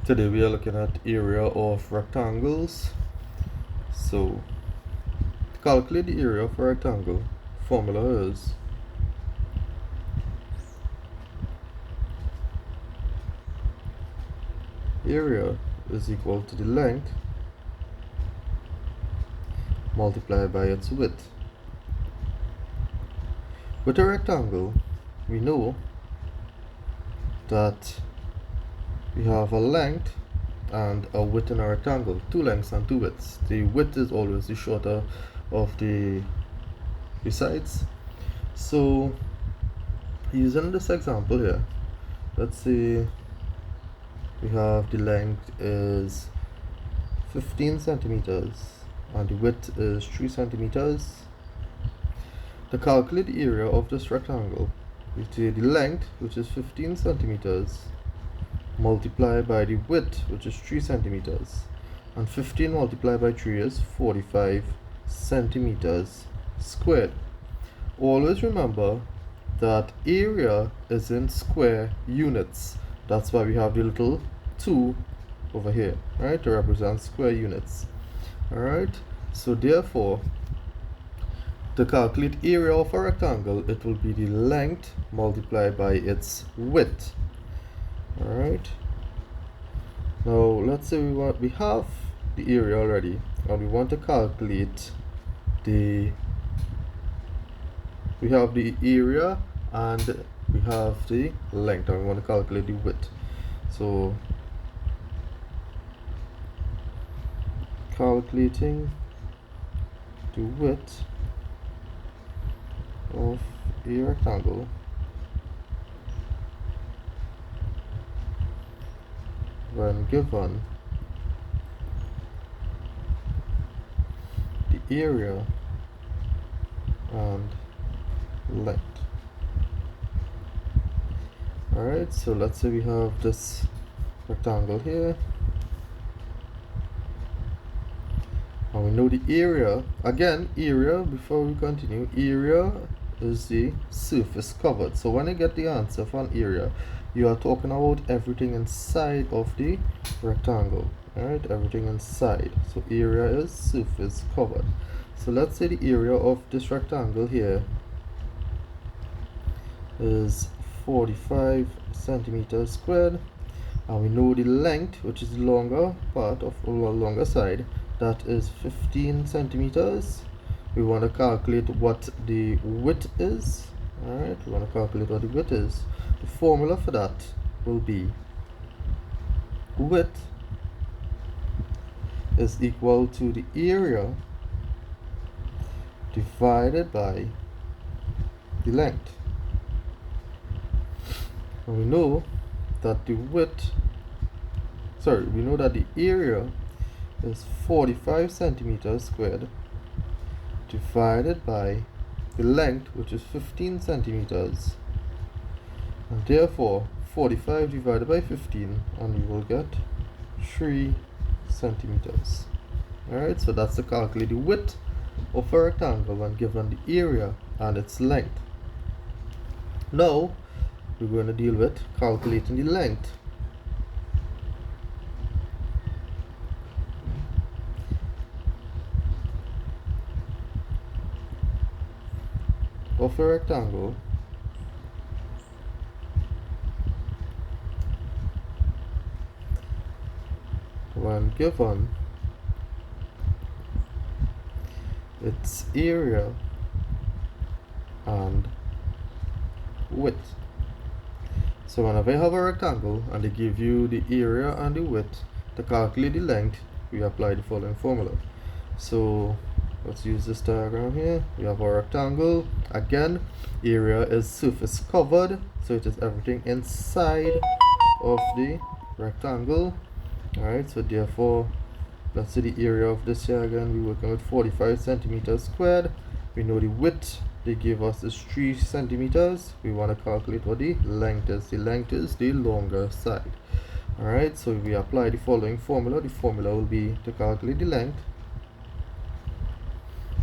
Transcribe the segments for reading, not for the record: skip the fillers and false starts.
Today we are looking at area of rectangles. So to calculate the area of a rectangle, formula is area is equal to the length multiplied by its width. With a rectangle, we know that we have a length and a width in a rectangle, two lengths and two widths. The width is always the shorter of the sides. So using this example here, let's say we have the length is 15 centimeters and the width is 3 centimeters. To calculate the area of this rectangle, we take the length, which is 15 centimeters, multiplied by the width, which is 3 centimeters, and 15 multiplied by 3 is 45 centimeters squared. Always remember that area is in square units. That's why we have the little 2 over here, right, to represent square units. Alright, so therefore, to calculate area of a rectangle, it will be the length multiplied by its width. Alright, now let's say we have the area already and we want to calculate we have the area and we have the length and we want to calculate the width. So calculating the width of a rectangle, when given the area and length. Alright, so let's say we have this rectangle here and we know the area. Again, area, before we continue, area is the surface covered. So when you get the answer for an area, you are talking about everything inside of the rectangle. Alright, everything inside. So area is surface covered. So let's say the area of this rectangle here is 45 centimeters squared, and we know the length, which is the longer part of the longer side, that is 15 centimeters. We want to calculate what the width is. Alright, we want to calculate what the width is. The formula for that will be width is equal to the area divided by the length. And we know that the area is 45 centimeters squared divided by the length, which is 15 centimeters, and therefore 45 divided by 15 and we will get 3 centimeters. Alright, so that's to calculate the width of a rectangle when given the area and its length. Now we're going to deal with calculating the length. Of a rectangle when given its area and width. So whenever you have a rectangle and they give you the area and the width, to calculate the length, we apply the following formula. So let's use this diagram here. We have a rectangle. Again, area is surface covered, so it is everything inside of the rectangle. Alright, so therefore, let's say the area of this here, again, we're working with 45 centimeters squared. We know the width they gave us is 3 centimeters. We want to calculate what the length is. The length is the longer side. Alright, so we apply the following formula. The formula will be, to calculate the length,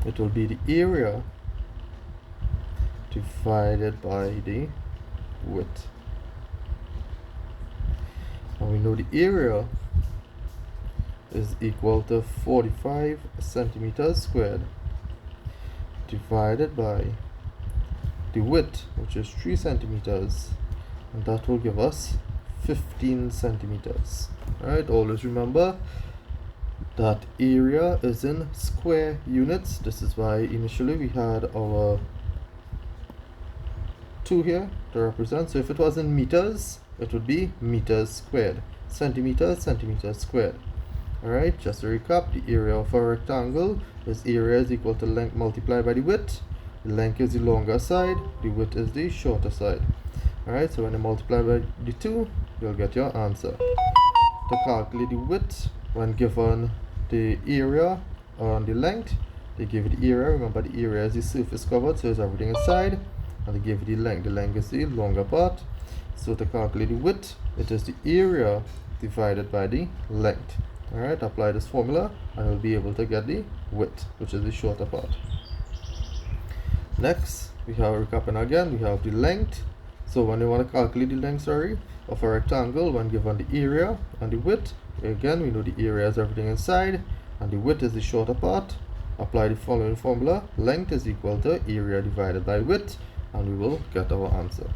it will be the area divided by the width. and we know the area is equal to 45 centimeters squared divided by the width, which is 3 centimeters, and that will give us 15 centimeters. Alright, always remember that area is in square units. This is why initially we had our 2 here to represent. So if it was in meters, it would be meters squared. Centimeters, centimeters squared. Alright, just to recap, the area of a rectangle is area is equal to length multiplied by the width. The length is the longer side, the width is the shorter side. Alright, so when you multiply by the 2, you'll get your answer. To calculate the width, when given the area on the length, they give you the area. Remember, the area is the surface covered, so it's everything inside. And they give you the length. The length is the longer part. So to calculate the width, it is the area divided by the length. Alright, apply this formula and you'll be able to get the width, which is the shorter part. Next, we have recapping again, we have the length. So when you want to calculate the length, of a rectangle, when given the area and the width, again we know the area is everything inside and the width is the shorter part. Apply the following formula: length is equal to area divided by width, and we will get our answer.